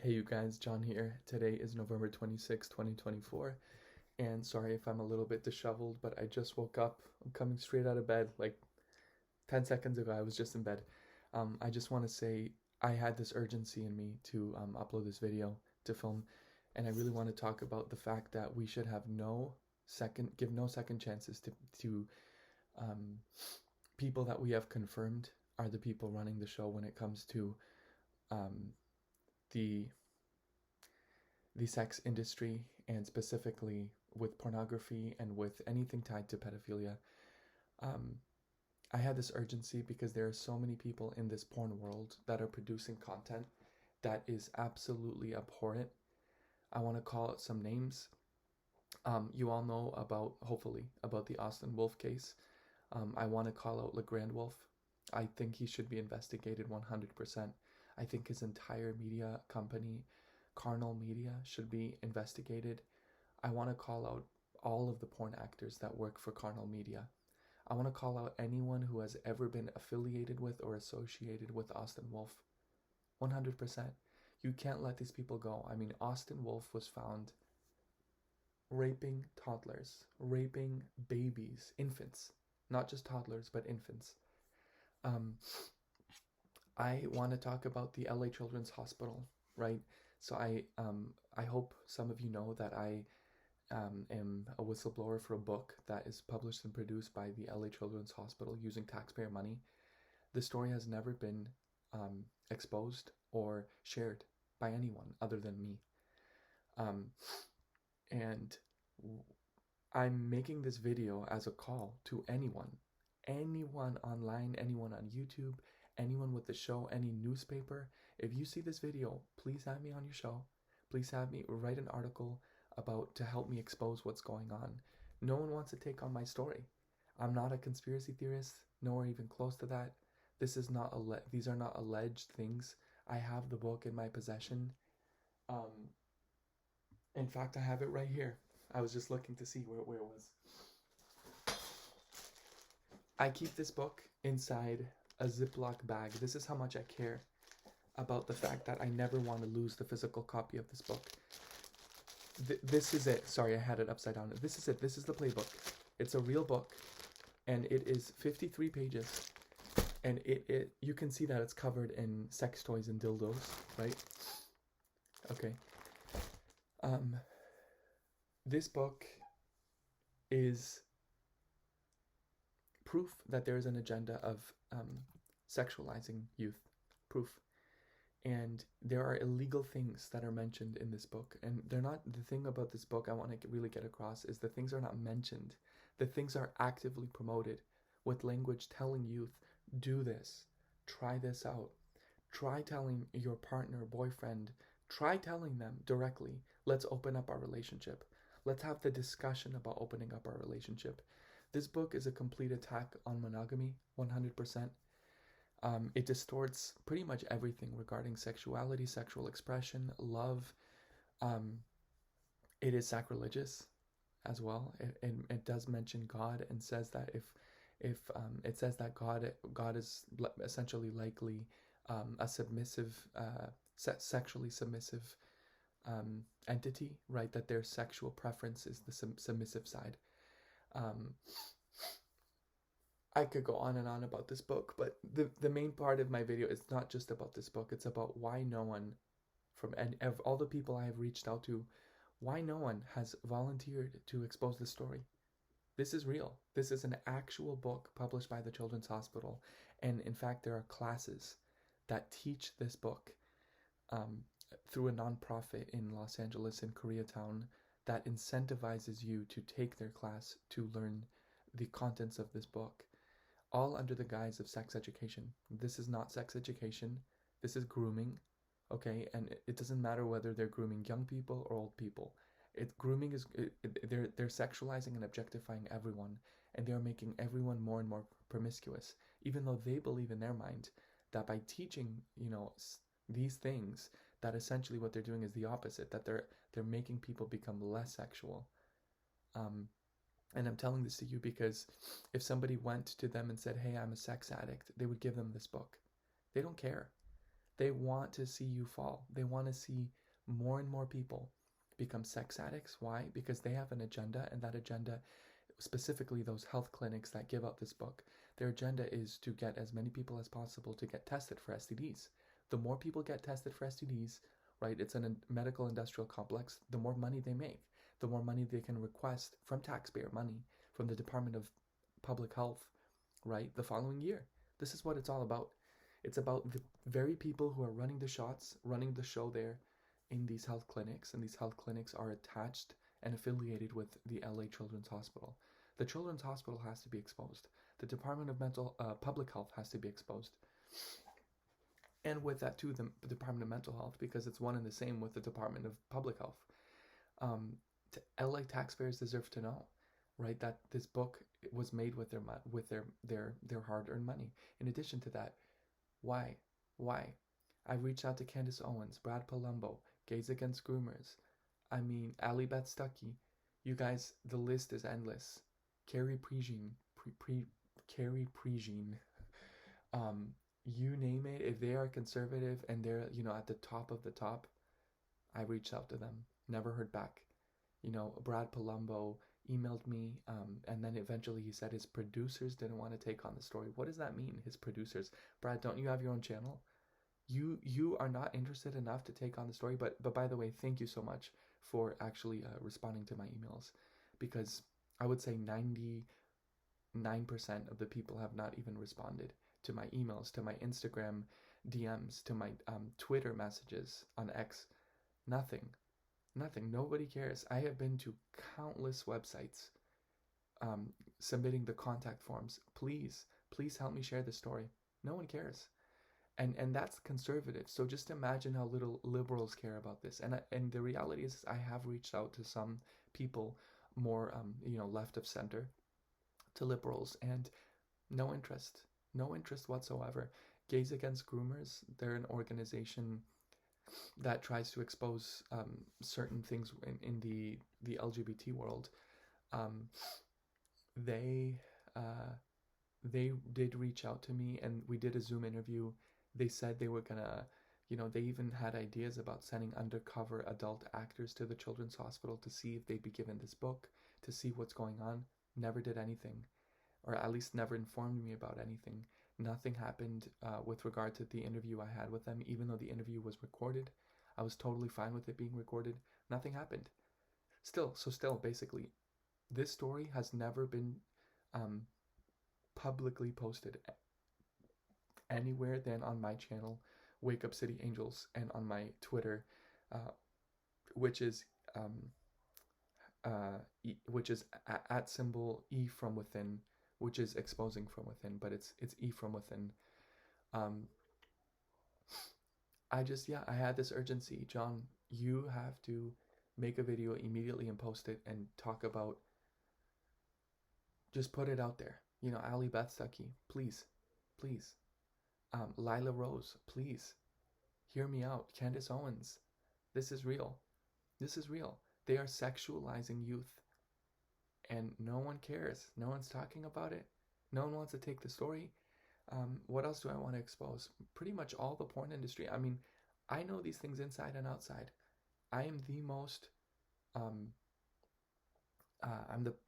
Hey you guys, John here. Today is November 26, 2024, and sorry if I'm a little bit disheveled, but I just woke up. I'm coming straight out of bed, like 10 seconds ago. I was just in bed. I just want to say I had this urgency in me to upload this video, to film, and I really want to talk about the fact that we should have give no second chances to um, people that we have confirmed are the people running the show when it comes to um, the the sex industry, and specifically with pornography and with anything tied to pedophilia. Um, I had this urgency because there are so many people in this porn world that are producing content that is absolutely abhorrent. I want to call out some names. You all know about, hopefully, about the Austin Wolf case. I want to call out LeGrand Wolf. I think he should be investigated 100%. I think his entire media company, Carnal Media, should be investigated. I want to call out all of the porn actors that work for Carnal Media. I want to call out anyone who has ever been affiliated with or associated with Austin Wolf. 100%. You can't let these people go. I mean, Austin Wolf was found raping toddlers, raping babies, infants, not just toddlers, but infants. Um, I want to talk about the LA Children's Hospital, right? So I hope some of you know that I am a whistleblower for a book that is published and produced by the LA Children's Hospital using taxpayer money. The story has never been exposed or shared by anyone other than me. Um, and I'm making this video as a call to anyone online, anyone on YouTube, anyone with the show, any newspaper. If you see this video, please have me on your show. Please have me write an article about to help me expose what's going on. No one wants to take on my story. I'm not a conspiracy theorist, nor even close to that. These are not alleged things. I have the book in my possession. Um, in fact, I have it right here. I was just looking to see where it was. I keep this book inside a Ziploc bag. This is how much I care about the fact that I never want to lose the physical copy of this book. This is it. Sorry, I had it upside down. This is it. This is the playbook. It's a real book, and it is 53 pages. And you can see that it's covered in sex toys and dildos, right? Okay. This book is proof that there is an agenda of sexualizing youth. Proof. And there are illegal things that are mentioned in this book. And they're not, the thing about this book I want to really get across is the things are not mentioned. The things are actively promoted with language telling youth, do this, try this out. Try telling your partner, boyfriend, try telling them directly, let's open up our relationship. Let's have the discussion about opening up our relationship. This book is a complete attack on monogamy, 100%. It distorts pretty much everything regarding sexuality, sexual expression, love. It is sacrilegious as well. It does mention God and says that if it says that God is essentially likely a submissive, sexually submissive entity, right? That their sexual preference is the submissive side. I could go on and on about this book, but the main part of my video is not just about this book. It's about why no one all the people I have reached out to, why no one has volunteered to expose this story. This is real. This is an actual book published by the Children's Hospital. And in fact, there are classes that teach this book through a nonprofit in Los Angeles, in Koreatown, that incentivizes you to take their class to learn the contents of this book, all under the guise of sex education. This is not sex education. This is grooming, okay? And it doesn't matter whether they're grooming young people or old people. Grooming is they're sexualizing and objectifying everyone, and they're making everyone more and more promiscuous, even though they believe in their mind that by teaching, these things, that essentially what they're doing is the opposite, that they're making people become less sexual. And I'm telling this to you because if somebody went to them and said, hey, I'm a sex addict, they would give them this book. They don't care. They want to see you fall. They want to see more and more people become sex addicts. Why? Because they have an agenda, and that agenda, specifically those health clinics that give out this book, their agenda is to get as many people as possible to get tested for STDs. The more people get tested for STDs, right, it's a medical industrial complex, the more money they make, the more money they can request from taxpayer money, from the Department of Public Health, right, the following year. This is what it's all about. It's about the very people who are running the shots, running the show there in these health clinics, and these health clinics are attached and affiliated with the LA Children's Hospital. The Children's Hospital has to be exposed. The Department of Public Health has to be exposed. And with that too, the Department of Mental Health, because it's one and the same with the Department of Public Health. LA taxpayers deserve to know, right, that this book was made with their hard-earned money. In addition to that, why? I reached out to Candace Owens, Brad Palumbo, Gays Against Groomers, Ali Beth Stuckey. You guys, the list is endless. Carrie Prejean, Carrie Prejean. You name it. If they are conservative and they're, at the top of the top, I reached out to them. Never heard back. Brad Palumbo emailed me, and then eventually he said his producers didn't want to take on the story. What does that mean, his producers? Brad, don't you have your own channel? You are not interested enough to take on the story. But by the way, thank you so much for actually responding to my emails, because I would say 99% of the people have not even responded to my emails, to my Instagram DMs, to my Twitter messages on X. Nothing. Nobody cares. I have been to countless websites submitting the contact forms. Please help me share this story. No one cares. And that's conservative. So just imagine how little liberals care about this. And the reality is, I have reached out to some people more left of center, to liberals, and no interest whatsoever. Gays Against Groomers, they're an organization that tries to expose certain things in the LGBT world. They did reach out to me, and we did a Zoom interview. They said they were gonna, they even had ideas about sending undercover adult actors to the Children's Hospital to see if they'd be given this book, to see what's going on. Never did anything, or at least never informed me about anything. Nothing happened with regard to the interview I had with them, even though the interview was recorded. I was totally fine with it being recorded. Nothing happened. Still, basically, this story has never been publicly posted anywhere than on my channel, Wake Up City Angels, and on my Twitter, which is at symbol E from within, which is exposing from within, but it's E from within. I had this urgency. John, you have to make a video immediately and post it and talk about, just put it out there. Ali Beth Stuckey, please. Lila Rose, please. Hear me out. Candace Owens, this is real. They are sexualizing youth, and no one cares. No one's talking about it. No one wants to take the story. What else do I want to expose? Pretty much all the porn industry. I know these things inside and outside. I am the most, I'm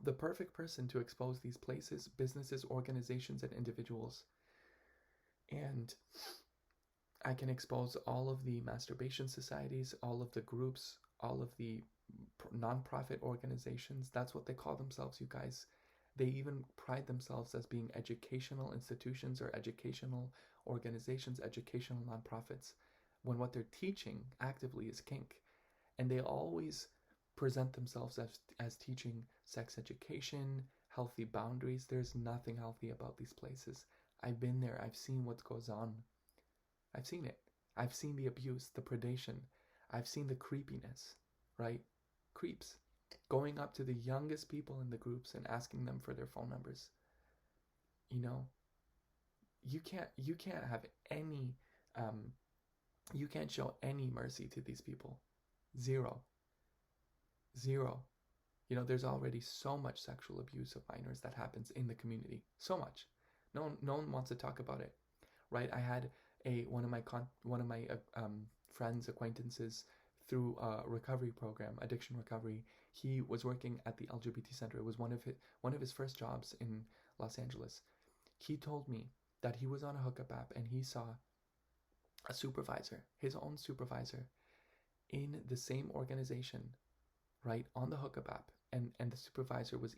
the perfect person to expose these places, businesses, organizations, and individuals. And I can expose all of the masturbation societies, all of the groups, all of the non-profit organizations. That's what they call themselves, you guys. They even pride themselves as being educational institutions or educational organizations, educational nonprofits, when what they're teaching actively is kink. And they always present themselves as teaching sex education, healthy boundaries. There's nothing healthy about these places. I've been there. I've seen what goes on. I've seen it. I've seen the abuse, the predation. I've seen the creepiness, right? Creeps. Going up to the youngest people in the groups and asking them for their phone numbers. You can't have any, you can't show any mercy to these people. Zero. There's already so much sexual abuse of minors that happens in the community. So much. No one wants to talk about it, right? I had a one of my friends, acquaintances through a recovery program, addiction recovery. He was working at the LGBT center. It was one of his first jobs in Los Angeles. He told me that he was on a hookup app and he saw a supervisor, his own supervisor, in the same organization, right, on the hookup app, and the supervisor was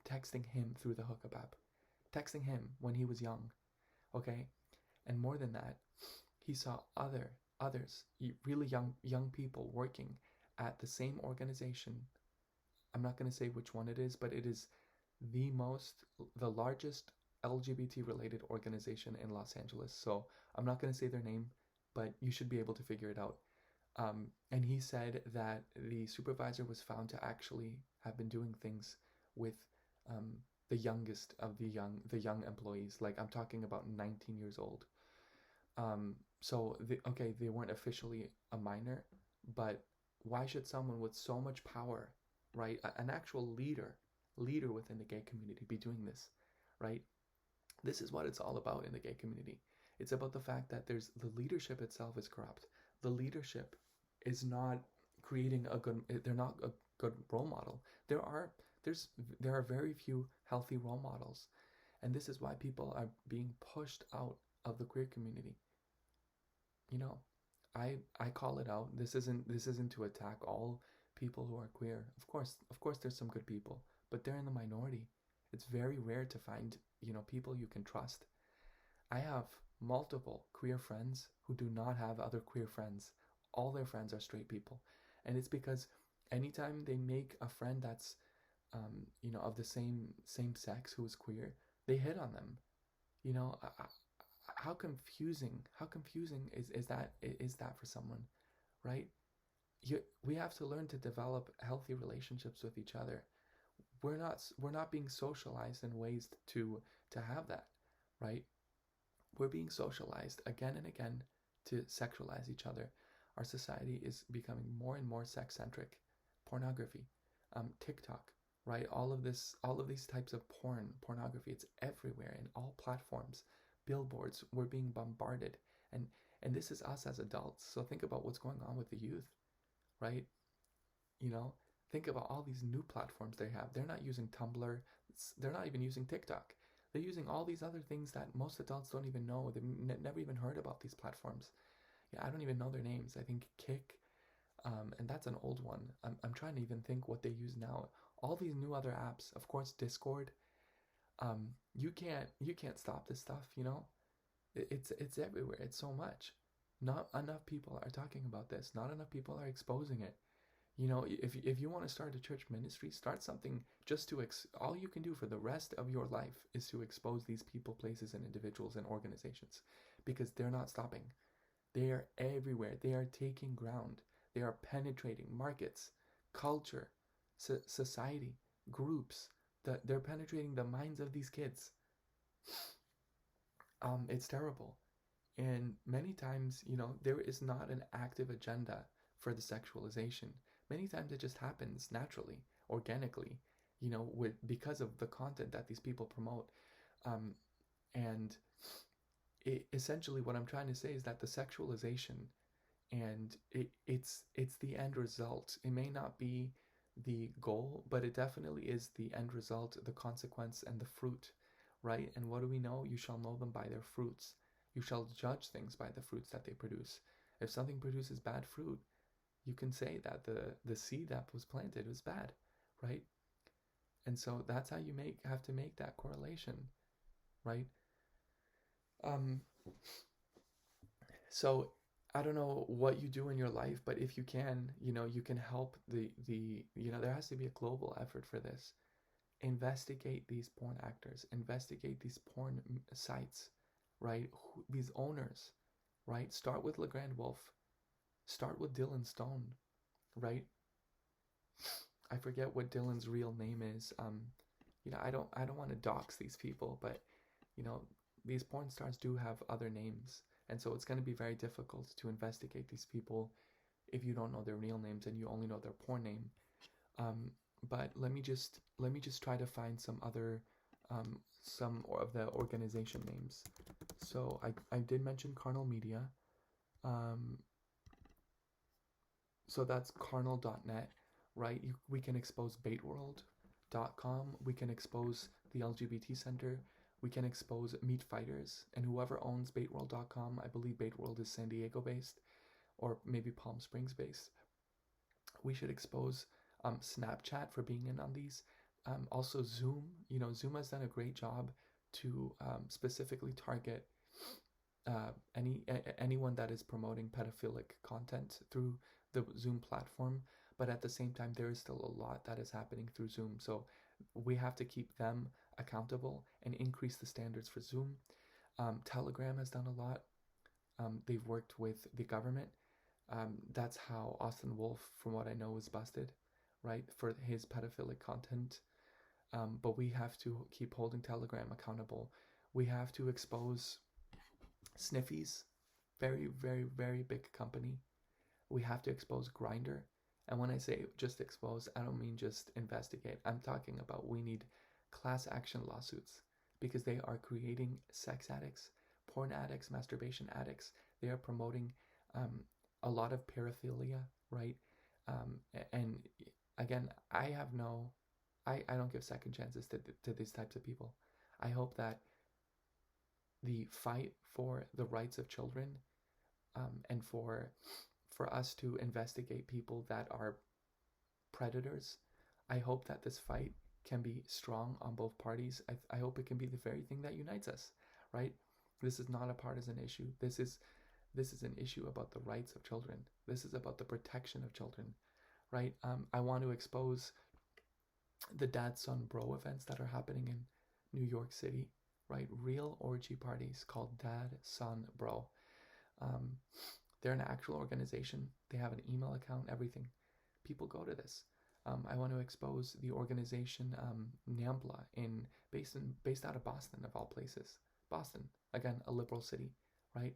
texting him through the hookup app, texting him when he was young, okay, and more than that, he saw others, really young people working at the same organization. I'm not going to say which one it is, but it is the largest LGBT related organization in Los Angeles. So I'm not going to say their name, but you should be able to figure it out. And he said that the supervisor was found to actually have been doing things with the youngest of the young employees. Like, I'm talking about 19 years old. So they weren't officially a minor, but why should someone with so much power, right, an actual leader within the gay community, be doing this, right? This is what it's all about in the gay community. It's about the fact that the leadership itself is corrupt. The leadership is not creating they're not a good role model. There are very few healthy role models. And this is why people are being pushed out of the queer community. You know, I call it out. This isn't to attack all people who are queer. Of course there's some good people, but they're in the minority. It's very rare to find, people you can trust. I have multiple queer friends who do not have other queer friends. All their friends are straight people. And it's because anytime they make a friend that's of the same sex who is queer, they hit on them. How confusing is that for someone, right? We have to learn to develop healthy relationships with each other. We're not being socialized in ways to have that, right? We're being socialized again and again to sexualize each other. Our society is becoming more and more sex-centric. Pornography, TikTok, right? All of these types of pornography, it's everywhere in all platforms. Billboards, we're being bombarded. And this is us as adults. So think about what's going on with the youth, right? Think about all these new platforms they have. They're not using Tumblr. They're not even using TikTok. They're using all these other things that most adults don't even know. They've never even heard about these platforms. Yeah, I don't even know their names. I think Kick, and that's an old one. I'm trying to even think what they use now. All these new other apps, of course, Discord. You can't stop this stuff. It's everywhere. It's so much. Not enough people are talking about this. Not enough people are exposing it. If you want to start a church ministry, start something just to all you can do for the rest of your life is to expose these people, places, and individuals and organizations, because they're not stopping. They are everywhere. They are taking ground. They are penetrating markets, culture, society, groups. They're penetrating the minds of these kids. It's terrible. And many times, there is not an active agenda for the sexualization. Many times it just happens naturally, organically, because of the content that these people promote. And essentially what I'm trying to say is that the sexualization and it's the end result. It may not be the goal, but it definitely is the end result, the consequence, and the fruit, right? And what do we know? You shall know them by their fruits. You shall judge things by the fruits that they produce. If something produces bad fruit, you can say that the seed that was planted was bad, right? And so that's how you have to make that correlation, right? So I don't know what you do in your life, but if you can, you can help there has to be a global effort for this. Investigate these porn actors, investigate these porn sites, right? These owners, right? Start with LeGrand Wolf, start with Dylan Stone, right? I forget what Dylan's real name is. I don't want to dox these people, but these porn stars do have other names, and so it's going to be very difficult to investigate these people if you don't know their real names and you only know their porn name. But let me just try to find some other some of the organization names. So I did mention Carnal Media. Um, so that's carnal.net, right? We can expose baitworld.com. We can expose the LGBT Center. We can expose Meat Fighters. And whoever owns baitworld.com, I believe Baitworld is San Diego based or maybe Palm Springs based. We should expose Snapchat for being in on these. Also Zoom. Zoom has done a great job to specifically target anyone that is promoting pedophilic content through the Zoom platform. But at the same time, there is still a lot that is happening through Zoom. So we have to keep them accountable and increase the standards for Zoom. Telegram has done a lot. They've worked with the government. That's how Austin Wolf, from what I know, was busted, right, for his pedophilic content. But we have to keep holding Telegram accountable. We have to expose Sniffies, very, very, very big company. We have to expose Grindr. And when I say just expose, I don't mean just investigate. I'm talking about we need class action lawsuits because they are creating sex addicts, porn addicts, masturbation addicts. They are promoting a lot of paraphilia, right? And again, I don't give second chances to these types of people. I hope that the fight for the rights of children and for us to investigate people that are predators, I hope that this fight can be strong on both parties. I hope it can be the very thing that unites us, right? This is not a partisan issue. This is an issue about the rights of children. This is about the protection of children, right? I want to expose the dad son bro events that are happening in New York City, right? Real orgy parties called Dad Son Bro. They're an actual organization. They have an email account, everything. People go to this. I want to expose the organization NAMBLA based out of Boston, of all places. Boston, again, a liberal city, right?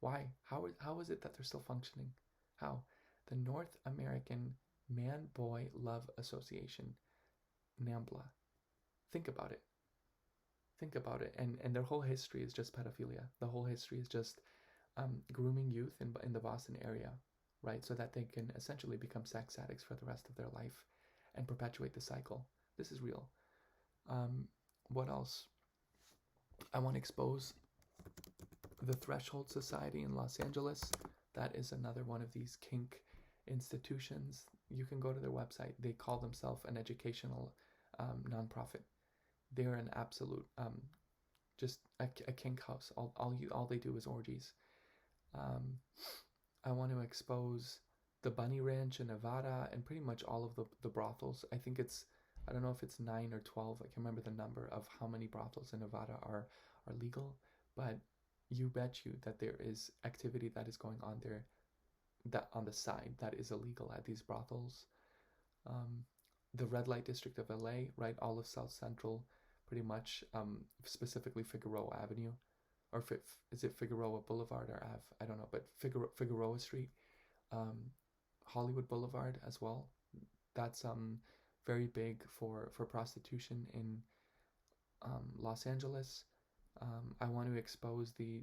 Why? How is it that they're still functioning? How? The North American Man-Boy Love Association, NAMBLA. Think about it. Think about it. And their whole history is just pedophilia. The whole history is just grooming youth in the Boston area, right? So that they can essentially become sex addicts for the rest of their life and perpetuate the cycle. This is real. What else? I want to expose the Threshold Society in Los Angeles. That is another one of these kink institutions. You can go to their website. They call themselves an educational nonprofit. They're an absolute just a kink house. All they do is orgies. I want to expose the Bunny Ranch in Nevada and pretty much all of the brothels. I don't know if it's 9 or 12. I can't remember the number of how many brothels in Nevada are legal, but you bet you that there is activity that is going on there that on the side that is illegal at these brothels. The red light district of LA, right? All of South Central, pretty much, specifically Figueroa Avenue, or is it Figueroa Boulevard or Ave? I don't know, but Figueroa Street, Hollywood Boulevard as well. That's very big for prostitution in Los Angeles. I want to expose the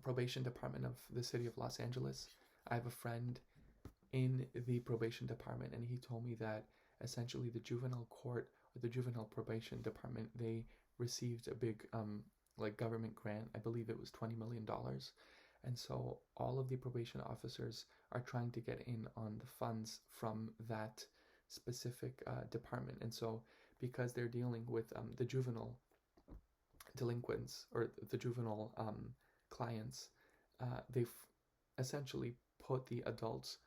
probation department of the city of Los Angeles. I have a friend in the probation department, and he told me that essentially the juvenile court or the juvenile probation department, they received a big government grant. I believe it was $20 million. And so all of the probation officers are trying to get in on the funds from that specific department. And so because they're dealing with the juvenile delinquents or the juvenile clients, they've essentially put the adults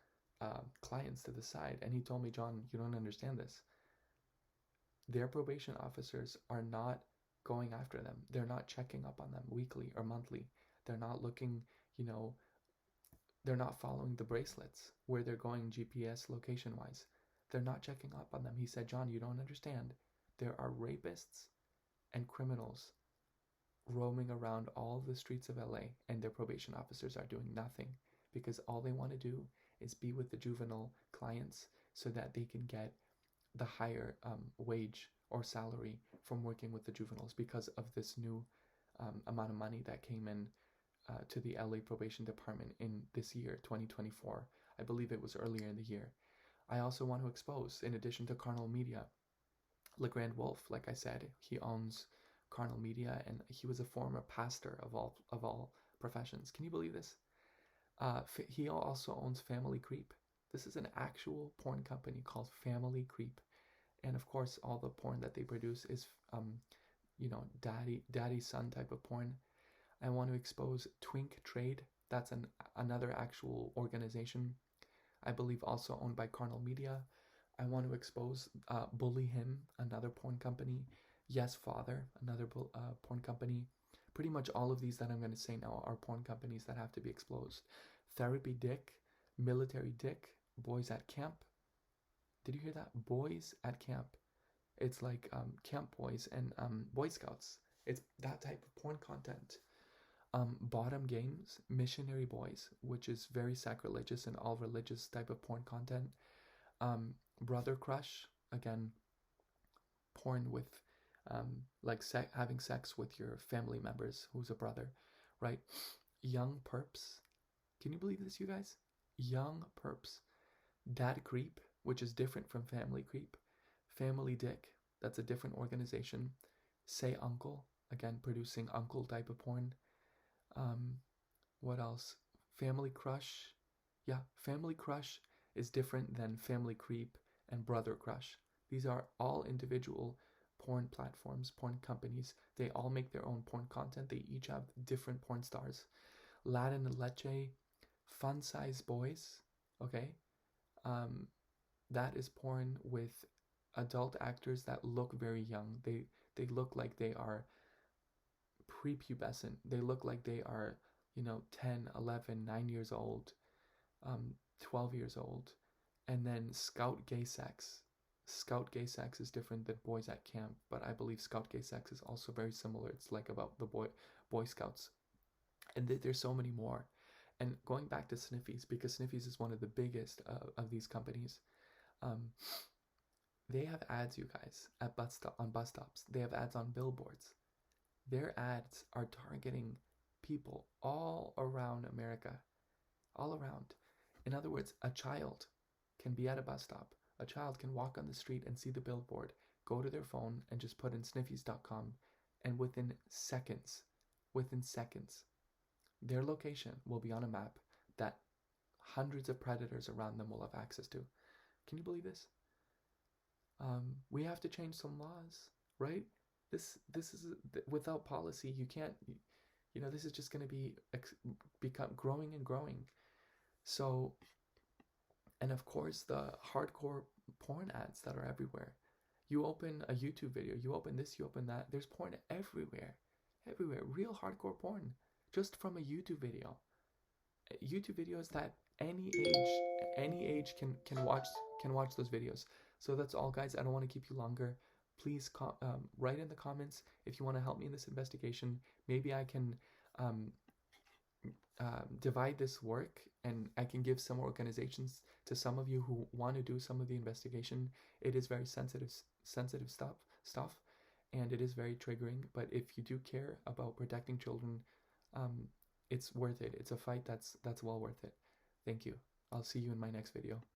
clients to the side. And he told me, John, you don't understand this. Their probation officers are not going after them. They're not checking up on them weekly or monthly. They're not looking, they're not following the bracelets where they're going GPS location wise. They're not checking up on them. He said, John, you don't understand. There are rapists and criminals roaming around all the streets of LA, and their probation officers are doing nothing because all they want to do is be with the juvenile clients so that they can get the higher wage or salary from working with the juveniles because of this new amount of money that came in to the LA Probation Department in this year, 2024. I believe it was earlier in the year. I also want to expose, in addition to Carnal Media, LeGrand Wolf. Like I said, he owns Carnal Media, and he was a former pastor of all professions. Can you believe this? He also owns Family Creep. This is an actual porn company called Family Creep, and of course, all the porn that they produce is, daddy son type of porn. I want to expose Twink Trade. That's another actual organization, I believe also owned by Carnal Media. I want to expose Bully Him, another porn company. Yes Father, another porn company. Pretty much all of these that I'm going to say now are porn companies that have to be exposed. Therapy Dick, Military Dick, Boys at Camp. Did you hear that? Boys at Camp. It's like Camp Boys and Boy Scouts. It's that type of porn content. Bottom Games, Missionary Boys, which is very sacrilegious and all religious type of porn content. Brother Crush, again, porn with having sex with your family members who's a brother, right? Young Perps. Can you believe this, you guys? Young Perps. Dad Creep, which is different from Family Creep. Family Dick, that's a different organization. Say Uncle, again, producing uncle type of porn. What else? Family Crush. Yeah, Family Crush is different than Family Creep and Brother Crush. These are all individual porn platforms, porn companies. They all make their own porn content. They each have different porn stars. Latin Leche, Fun Size Boys, okay? That is porn with adult actors that look very young. They look like they are prepubescent. They look like they are, 10, 11, 9 years old, 12 years old. And then Scout Gay Sex. Scout Gay Sex is different than Boys at Camp, but I believe Scout Gay Sex is also very similar. It's like about the Boy Scouts. And there's so many more. And going back to Sniffies, because Sniffies is one of the biggest of these companies, they have ads, you guys, on bus stops. They have ads on billboards. Their ads are targeting people all around America, all around. In other words, a child can be at a bus stop. A child can walk on the street and see the billboard, go to their phone and just put in sniffies.com, and within seconds, their location will be on a map that hundreds of predators around them will have access to. Can you believe this? We have to change some laws, right? This is without policy, you can't. This is just going to become growing and growing. So, and of course, the hardcore porn ads that are everywhere. You open a YouTube video, you open this, you open that. There's porn everywhere, real hardcore porn, just from a YouTube video. YouTube videos that any age can watch those videos. So that's all, guys. I don't want to keep you longer. Please write in the comments if you want to help me in this investigation. Maybe I can divide this work, and I can give some organizations to some of you who want to do some of the investigation. It is very sensitive stuff, and it is very triggering. But if you do care about protecting children, it's worth it. It's a fight that's well worth it. Thank you. I'll see you in my next video.